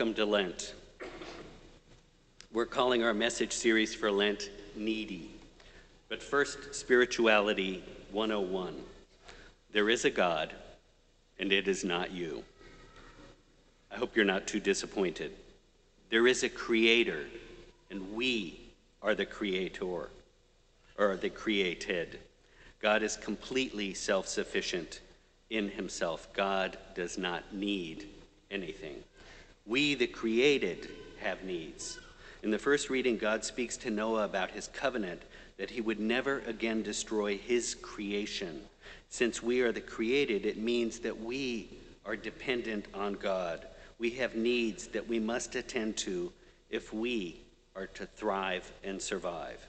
Welcome to Lent. We're calling our message series for Lent Needy. But first, Spirituality 101. There is a God, and it is not you. I hope you're not too disappointed. There is a Creator, and we are the Creator, or the created. God is completely self-sufficient in himself. God does not need anything. We, the created, have needs. In the first reading, God speaks to Noah about his covenant that he would never again destroy his creation. Since we are the created, it means that we are dependent on God. We have needs that we must attend to if we are to thrive and survive.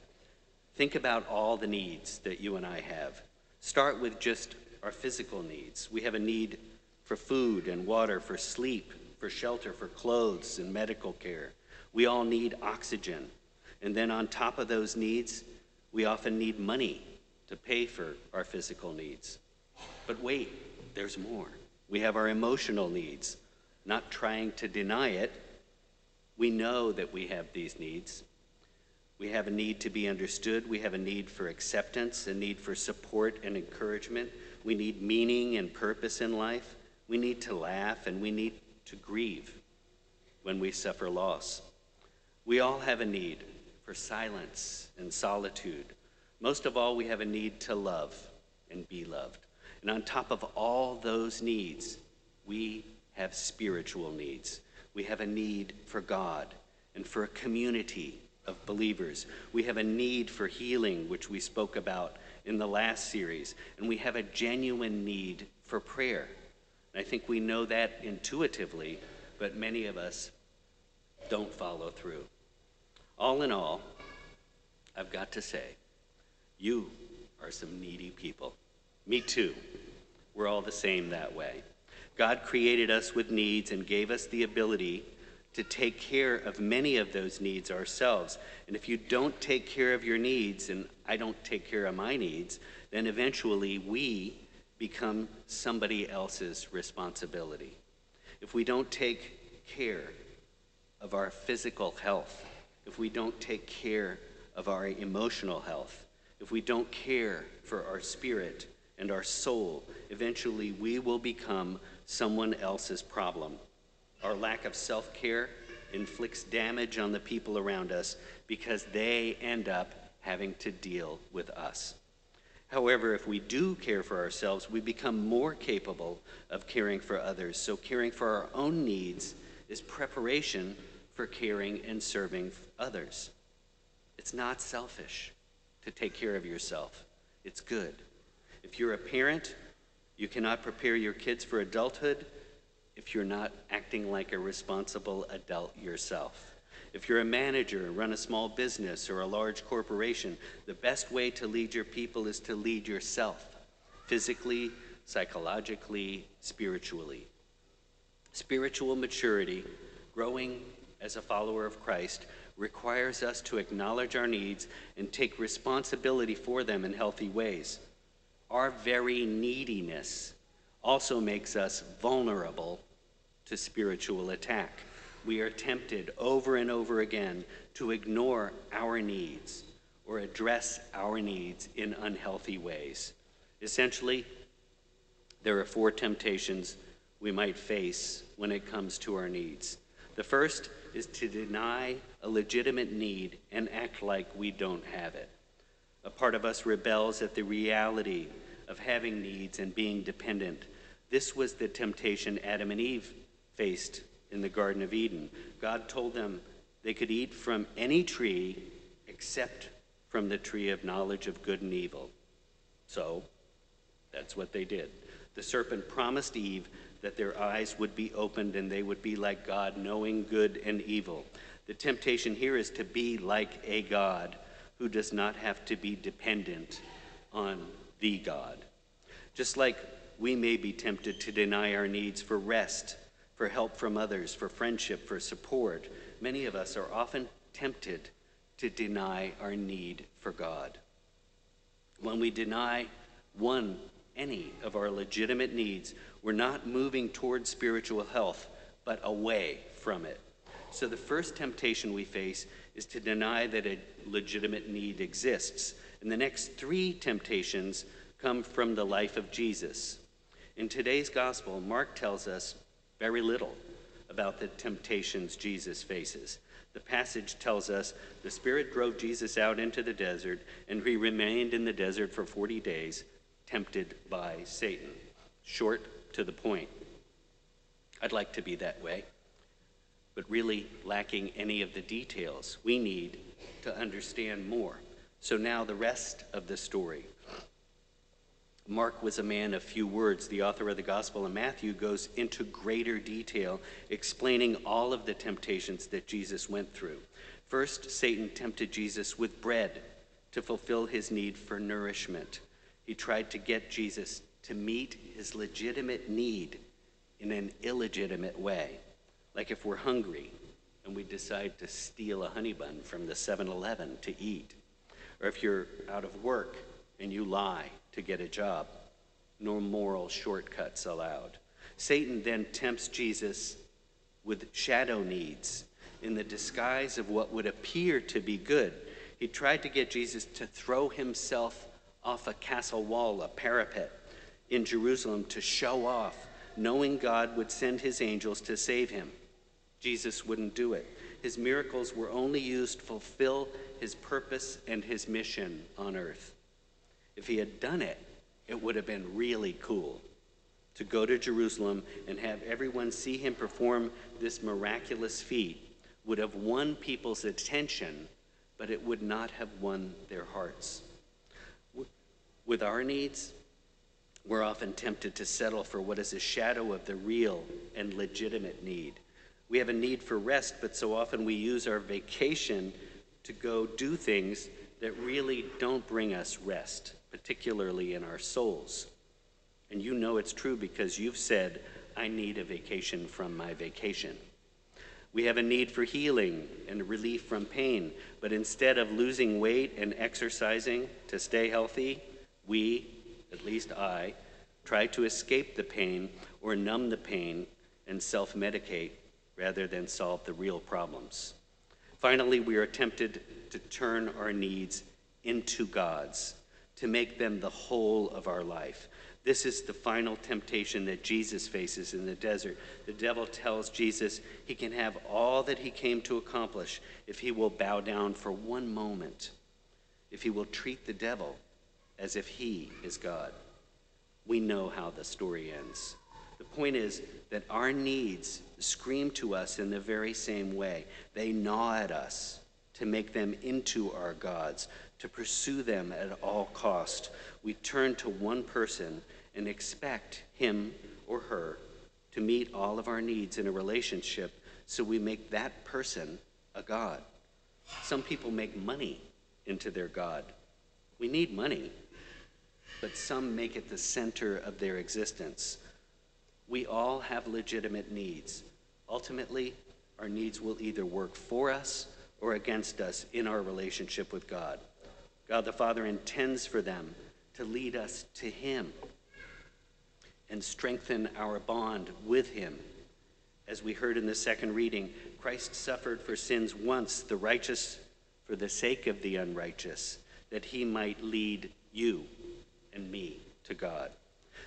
Think about all the needs that you and I have. Start with just our physical needs. We have a need for food and water, for sleep, for shelter, for clothes and medical care. We all need oxygen. And then on top of those needs, we often need money to pay for our physical needs. But wait, there's more. We have our emotional needs. Not trying to deny it, we know that we have these needs. We have a need to be understood. We have a need for acceptance, a need for support and encouragement. We need meaning and purpose in life. We need to laugh, and we need to grieve when we suffer loss. We all have a need for silence and solitude. Most of all, we have a need to love and be loved. And on top of all those needs, we have spiritual needs. We have a need for God and for a community of believers. We have a need for healing, which we spoke about in the last series. And we have a genuine need for prayer. And I think we know that intuitively, but many of us don't follow through. All in all, I've got to say, you are some needy people. Me too. We're all the same that way. God created us with needs and gave us the ability to take care of many of those needs ourselves. And if you don't take care of your needs, and I don't take care of my needs, then eventually we become somebody else's responsibility. If we don't take care of our physical health, if we don't take care of our emotional health, if we don't care for our spirit and our soul, eventually we will become someone else's problem. Our lack of self-care inflicts damage on the people around us because they end up having to deal with us. However, if we do care for ourselves, we become more capable of caring for others. So caring for our own needs is preparation for caring and serving others. It's not selfish to take care of yourself. It's good. If you're a parent, you cannot prepare your kids for adulthood if you're not acting like a responsible adult yourself. If you're a manager and run a small business or a large corporation, the best way to lead your people is to lead yourself, physically, psychologically, spiritually. Spiritual maturity, growing as a follower of Christ, requires us to acknowledge our needs and take responsibility for them in healthy ways. Our very neediness also makes us vulnerable to spiritual attack. We are tempted over and over again to ignore our needs or address our needs in unhealthy ways. Essentially, there are 4 temptations we might face when it comes to our needs. The first is to deny a legitimate need and act like we don't have it. A part of us rebels at the reality of having needs and being dependent. This was the temptation Adam and Eve faced in the Garden of Eden. God told them they could eat from any tree except from the tree of knowledge of good and evil. So, that's what they did. The serpent promised Eve that their eyes would be opened and they would be like God, knowing good and evil. The temptation here is to be like a God who does not have to be dependent on the God. Just like we may be tempted to deny our needs for rest, for help from others, for friendship, for support, many of us are often tempted to deny our need for God. When we deny any of our legitimate needs, we're not moving towards spiritual health, but away from it. So the first temptation we face is to deny that a legitimate need exists. And the next three temptations come from the life of Jesus. In today's gospel, Mark tells us very little about the temptations Jesus faces. The passage tells us the Spirit drove Jesus out into the desert, and he remained in the desert for 40 days, tempted by Satan. Short, to the point. I'd like to be that way, but really lacking any of the details we need to understand more. So now the rest of the story. Mark was a man of few words. The author of the Gospel of Matthew goes into greater detail, explaining all of the temptations that Jesus went through. First, Satan tempted Jesus with bread to fulfill his need for nourishment. He tried to get Jesus to meet his legitimate need in an illegitimate way. Like if we're hungry and we decide to steal a honey bun from the 7-Eleven to eat. Or if you're out of work and you lie to get a job. No moral shortcuts allowed. Satan then tempts Jesus with shadow needs in the disguise of what would appear to be good. He tried to get Jesus to throw himself off a castle wall, a parapet in Jerusalem to show off, knowing God would send his angels to save him. Jesus wouldn't do it. His miracles were only used to fulfill his purpose and his mission on earth. If he had done it, it would have been really cool to go to Jerusalem and have everyone see him perform this miraculous feat. Would have won people's attention, but it would not have won their hearts. With our needs, we're often tempted to settle for what is a shadow of the real and legitimate need. We have a need for rest, but so often we use our vacation to go do things that really don't bring us rest, particularly in our souls. And you know it's true because you've said, I need a vacation from my vacation. We have a need for healing and relief from pain, but instead of losing weight and exercising to stay healthy, we, at least I, try to escape the pain or numb the pain and self-medicate rather than solve the real problems. Finally, we are tempted to turn our needs into God's, to make them the whole of our life. This is the final temptation that Jesus faces in the desert. The devil tells Jesus he can have all that he came to accomplish if he will bow down for one moment, if he will treat the devil as if he is God. We know how the story ends. The point is that our needs scream to us in the very same way. They gnaw at us to make them into our gods, to pursue them at all cost. We turn to one person and expect him or her to meet all of our needs in a relationship, so we make that person a god. Some people make money into their god. We need money, but some make it the center of their existence. We all have legitimate needs. Ultimately, our needs will either work for us or against us in our relationship with God. God the Father intends for them to lead us to him and strengthen our bond with him. As we heard in the second reading, Christ suffered for sins once, the righteous for the sake of the unrighteous, that he might lead you and me to God.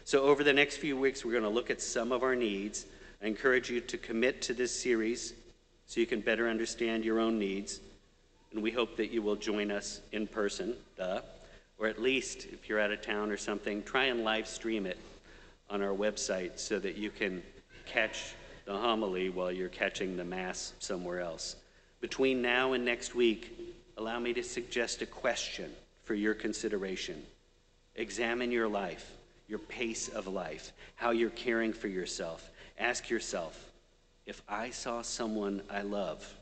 So over the next few weeks, we're going to look at some of our needs. I encourage you to commit to this series so you can better understand your own needs. And we hope that you will join us in person, or at least if you're out of town or something, try and live stream it on our website so that you can catch the homily while you're catching the Mass somewhere else. Between now and next week, allow me to suggest a question for your consideration. Examine your life, your pace of life, how you're caring for yourself. Ask yourself, if I saw someone I love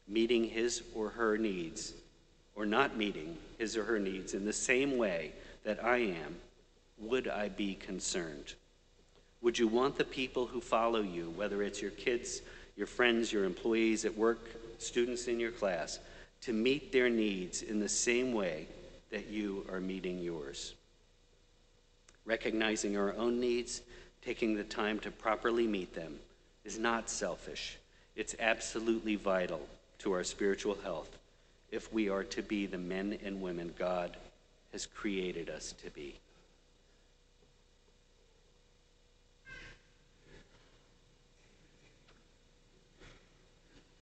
meeting his or her needs, or not meeting his or her needs in the same way that I am, would I be concerned? Would you want the people who follow you, whether it's your kids, your friends, your employees at work, students in your class, to meet their needs in the same way that you are meeting yours? Recognizing our own needs, taking the time to properly meet them, is not selfish. It's absolutely vital to our spiritual health if we are to be the men and women God has created us to be.